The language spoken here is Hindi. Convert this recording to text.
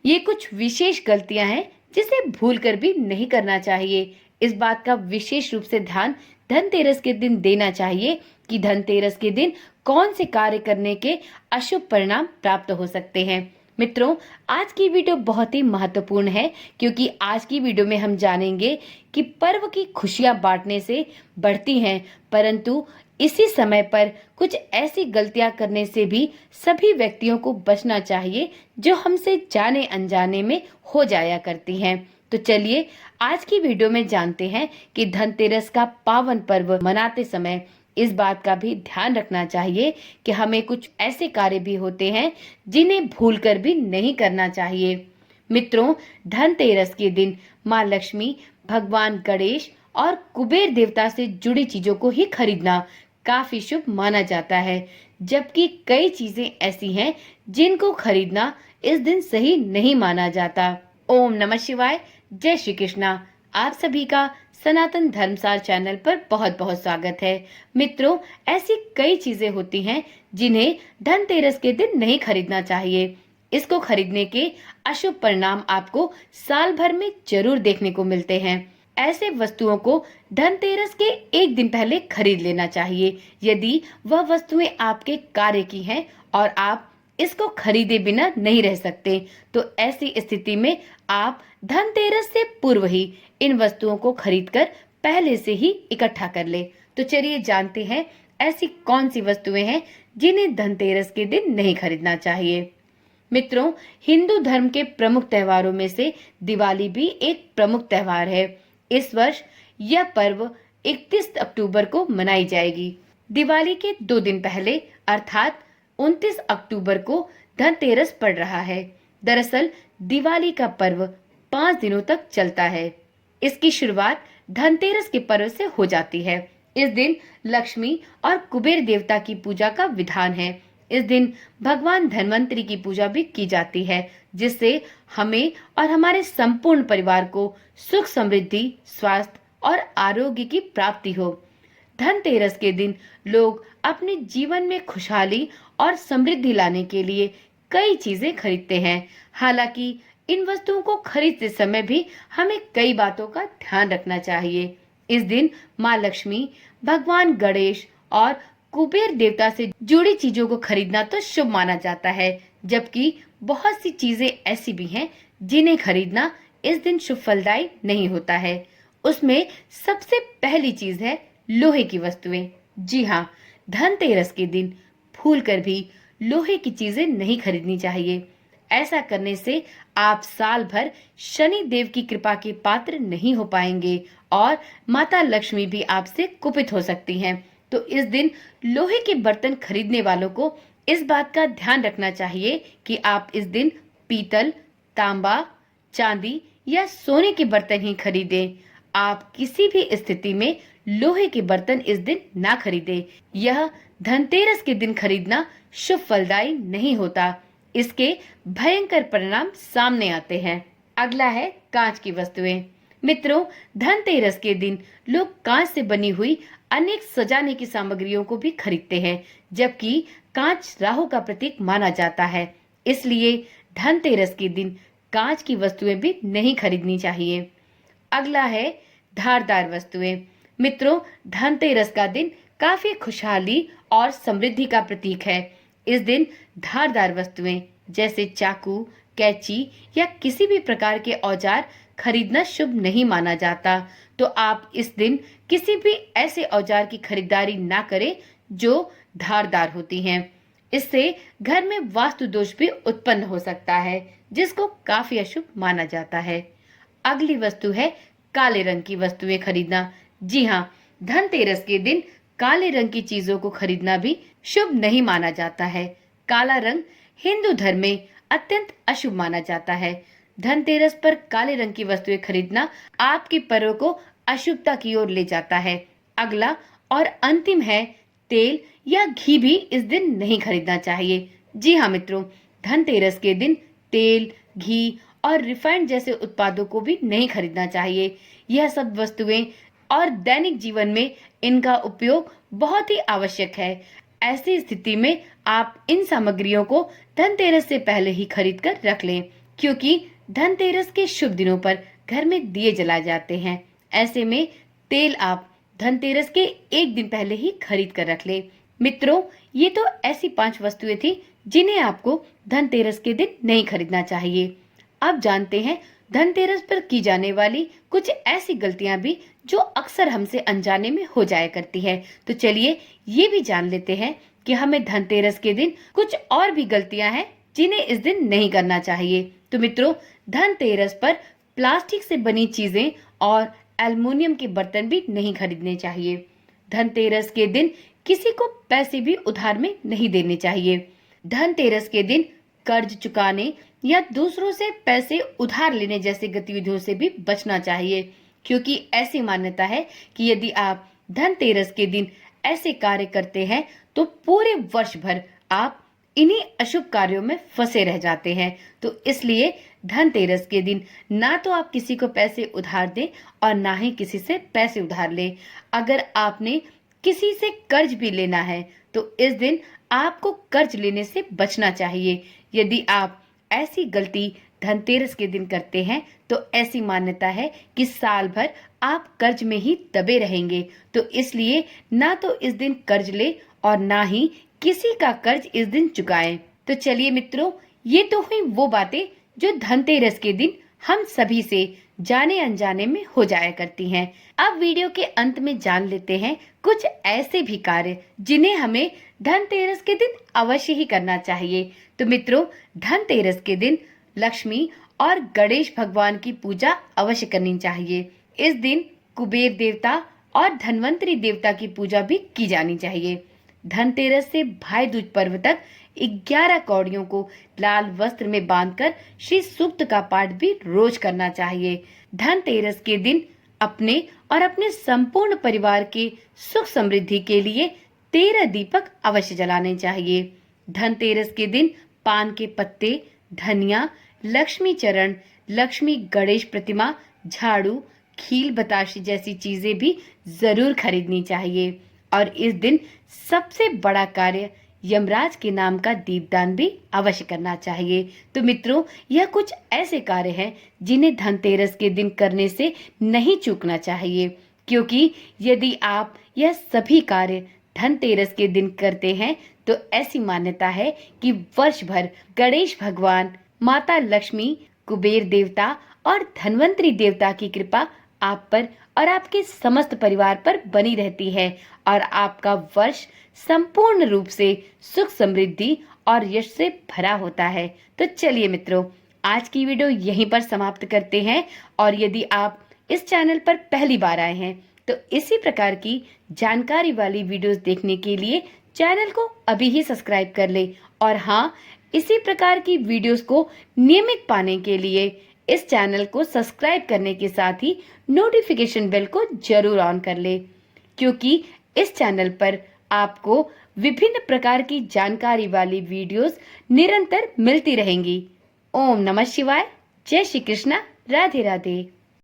ये कुछ विशेष गलतियां हैं जिसे भूलकर भी नहीं करना चाहिए। इस बात का विशेष रूप से ध्यान धनतेरस के दिन देना चाहिए कि धनतेरस के दिन कौन से कार्य करने के अशुभ परिणाम प्राप्त हो सकते हैं। मित्रों, आज की वीडियो बहुत ही महत्वपूर्ण है क्योंकि आज की वीडियो में हम जानेंगे कि पर्व की खुशियां बांटने से बढ़ती हैं, परंतु इसी समय पर कुछ ऐसी गलतियां करने से भी सभी व्यक्तियों को बचना चाहिए जो हमसे जाने अनजाने में हो जाया करती हैं। तो चलिए आज की वीडियो में जानते हैं कि धनतेरस का पावन पर्व मनाते समय इस बात का भी ध्यान रखना चाहिए कि हमें कुछ ऐसे कार्य भी होते हैं जिन्हें भूलकर भी नहीं करना चाहिए। मित्रों, धनतेरस के दिन माँ लक्ष्मी, भगवान गणेश और कुबेर देवता से जुड़ी चीजों को ही खरीदना काफी शुभ माना जाता है, जबकि कई चीजें ऐसी हैं जिनको खरीदना इस दिन सही नहीं माना जाता। ओम नमः शिवाय। जय श्री कृष्णा। आप सभी का सनातन धर्मसार चैनल पर बहुत बहुत स्वागत है। मित्रों, ऐसी कई चीजें होती हैं जिन्हें धनतेरस के दिन नहीं खरीदना चाहिए। इसको खरीदने के अशुभ परिणाम आपको साल भर में जरूर देखने को मिलते हैं। ऐसे वस्तुओं को धनतेरस के एक दिन पहले खरीद लेना चाहिए यदि वह वस्तुएं आपके कार्य की हैं और आप इसको खरीदे बिना नहीं रह सकते। तो ऐसी स्थिति में आप धनतेरस से पूर्व ही इन वस्तुओं को खरीदकर पहले से ही इकट्ठा कर ले। तो चलिए जानते हैं ऐसी कौन सी वस्तुएं हैं जिन्हें धनतेरस के दिन नहीं खरीदना चाहिए। मित्रों, हिंदू धर्म के प्रमुख त्योहारों में से दिवाली भी एक प्रमुख त्योहार है। इस वर्ष यह पर्व 31 अक्टूबर को मनाई जाएगी। दिवाली के 2 दिन पहले अर्थात 29 अक्टूबर को धनतेरस पड़ रहा है। दरअसल दिवाली का पर्व 5 दिनों तक चलता है। इसकी शुरुआत धनतेरस के पर्व से हो जाती है। इस दिन लक्ष्मी और कुबेर देवता की पूजा का विधान है। इस दिन भगवान धन्वंतरी की पूजा भी की जाती है, जिससे हमें और हमारे संपूर्ण परिवार को सुख समृद्धि, स्वास्थ्य और आरोग्य की प्राप्ति हो। धनतेरस के दिन लोग अपने जीवन में खुशहाली और समृद्धि लाने के लिए कई चीजें खरीदते हैं। हालांकि इन वस्तुओं को खरीदते समय भी हमें कई बातों का ध्यान रखना चाहिए। इस दिन माँ लक्ष्मी, भगवान गणेश और कुबेर देवता से जुड़ी चीजों को खरीदना तो शुभ माना जाता है, जबकि बहुत सी चीजें ऐसी भी हैं जिन्हें खरीदना इस दिन शुभ फलदायी नहीं होता है। उसमें सबसे पहली चीज है लोहे की वस्तुएं। जी हाँ, धनतेरस के दिन भूलकर भी लोहे की चीजें नहीं खरीदनी चाहिए। ऐसा करने से आप साल भर शनि देव की कृपा के पात्र नहीं हो पाएंगे और माता लक्ष्मी भी आपसे कुपित हो सकती हैं। तो इस दिन लोहे के बर्तन खरीदने वालों को इस बात का ध्यान रखना चाहिए कि आप इस दिन पीतल, तांबा, चांदी या सोने के बर्तन ही खरीदें। आप किसी भी स्थिति में लोहे के बर्तन इस दिन ना खरीदें। यह धनतेरस के दिन खरीदना शुभ फलदायी नहीं होता। इसके भयंकर परिणाम सामने आते हैं। अगला है कांच की वस्तुएं। मित्रों, धनतेरस के दिन लोग कांच से बनी हुई अनेक सजाने की सामग्रियों को भी खरीदते हैं, जबकि कांच राहु का प्रतीक माना जाता है। इसलिए धनतेरस के दिन कांच की वस्तुएं भी नहीं खरीदनी चाहिए। अगला है धारदार वस्तुएं। मित्रों, धनतेरस का दिन काफी खुशहाली और समृद्धि का प्रतीक है। इस दिन धारदार वस्तुएं जैसे चाकू, कैंची या किसी भी प्रकार के औजार खरीदना शुभ नहीं माना जाता। तो आप इस दिन किसी भी ऐसे औजार की खरीदारी ना करें जो धारदार होती हैं। इससे घर में वास्तु दोष भी उत्पन्न हो सकता है, जिसको काफी अशुभ माना जाता है। अगली वस्तु है काले रंग की वस्तुएं खरीदना। जी हाँ, धनतेरस के दिन काले रंग की चीजों को खरीदना भी शुभ नहीं माना जाता है। काला रंग हिंदू धर्म में अत्यंत अशुभ माना जाता है। धनतेरस पर काले रंग की वस्तुएं खरीदना आपके पर्व को अशुभता की ओर ले जाता है। अगला और अंतिम है तेल या घी भी इस दिन नहीं खरीदना चाहिए। जी हाँ मित्रों, धनतेरस के दिन तेल, घी और रिफाइंड जैसे उत्पादों को भी नहीं खरीदना चाहिए। यह सब वस्तुएं और दैनिक जीवन में इनका उपयोग बहुत ही आवश्यक है। ऐसी स्थिति में आप इन सामग्रियों को धनतेरस से पहले ही खरीद कर रख लें। क्योंकि धनतेरस के शुभ दिनों पर घर में दिए जलाए जाते हैं। ऐसे में तेल आप धनतेरस के एक दिन पहले ही खरीद कर रख ले। मित्रों, ये तो ऐसी 5 वस्तुएं थी जिन्हें आपको धनतेरस के दिन नहीं खरीदना चाहिए। अब जानते हैं धनतेरस पर की जाने वाली कुछ ऐसी गलतियां भी जो अक्सर हमसे अनजाने में हो जाया करती है। तो चलिए ये भी जान लेते हैं कि हमें धनतेरस के दिन कुछ और भी गलतियां हैं जिन्हें इस दिन नहीं करना चाहिए। तो मित्रों, धनतेरस पर प्लास्टिक से बनी चीजें और एल्युमिनियम के बर्तन भी नहीं खरीदने चाहिए। धनतेरस के दिन किसी को पैसे भी उधार में नहीं देने चाहिए। धनतेरस के दिन कर्ज चुकाने या दूसरों से पैसे उधार लेने जैसे गतिविधियों से भी बचना चाहिए, क्योंकि ऐसी मान्यता है कि यदि आप धनतेरस के दिन ऐसे कार्य करते हैं तो पूरे वर्ष भर आप इन्हीं अशुभ कार्यों में फंसे रह जाते हैं। तो इसलिए धनतेरस के दिन ना तो आप किसी को पैसे उधार दें और ना ही किसी से पैसे उधार लें। अगर आपने किसी से कर्ज भी लेना है तो इस दिन आपको कर्ज लेने से बचना चाहिए। यदि आप ऐसी गलती धनतेरस के दिन करते हैं तो ऐसी मान्यता है कि साल भर आप कर्ज में ही दबे रहेंगे। तो इसलिए ना तो इस दिन कर्ज ले और ना ही किसी का कर्ज इस दिन चुकाएं। तो चलिए मित्रों, ये तो हुई वो बातें जो धनतेरस के दिन हम सभी से जाने अनजाने में हो जाया करती हैं। अब वीडियो के अंत में जान लेते हैं कुछ ऐसे भी कार्य जिन्हें हमें धनतेरस के दिन अवश्य ही करना चाहिए। तो मित्रों, धनतेरस के दिन लक्ष्मी और गणेश भगवान की पूजा अवश्य करनी चाहिए। इस दिन कुबेर देवता और धनवंतरी देवता की पूजा भी की जानी चाहिए। धनतेरस से भाई दूज पर्व तक 11 कौड़ियों को लाल वस्त्र में बांधकर श्री सूक्त का पाठ भी रोज करना चाहिए। धनतेरस के दिन अपने और अपने संपूर्ण परिवार के सुख समृद्धि के लिए 13 दीपक अवश्य जलाने चाहिए। धनतेरस के दिन पान के पत्ते, धनिया, लक्ष्मी चरण, लक्ष्मी गणेश प्रतिमा, झाड़ू, खील बताशे जैसी चीजें भी जरूर खरीदनी चाहिए। और इस दिन सबसे बड़ा कार्य यमराज के नाम का दीपदान भी अवश्य करना चाहिए। तो मित्रों, यह कुछ ऐसे कार्य हैं जिन्हें धनतेरस के दिन करने से नहीं चूकना चाहिए, क्योंकि यदि आप यह सभी कार्य धनतेरस के दिन करते हैं तो ऐसी मान्यता है कि वर्ष भर गणेश भगवान, माता लक्ष्मी, कुबेर देवता और धनवंतरी देवता की कृपा आप पर और आपके समस्त परिवार पर बनी रहती है और आपका वर्ष संपूर्ण रूप से सुख समृद्धि और यश से भरा होता है। तो चलिए मित्रों, आज की वीडियो यहीं पर समाप्त करते हैं। और यदि आप इस चैनल पर पहली बार आए हैं तो इसी प्रकार की जानकारी वाली वीडियोस देखने के लिए चैनल को अभी ही सब्सक्राइब कर ले। और हाँ, इसी प्रकार की वीडियोस को नियमित पाने के लिए इस चैनल को सब्सक्राइब करने के साथ ही नोटिफिकेशन बेल को जरूर ऑन कर ले, क्योंकि इस चैनल पर आपको विभिन्न प्रकार की जानकारी वाली वीडियोस निरंतर मिलती रहेंगी। ओम नमः शिवाय। जय श्री कृष्णा। राधे राधे।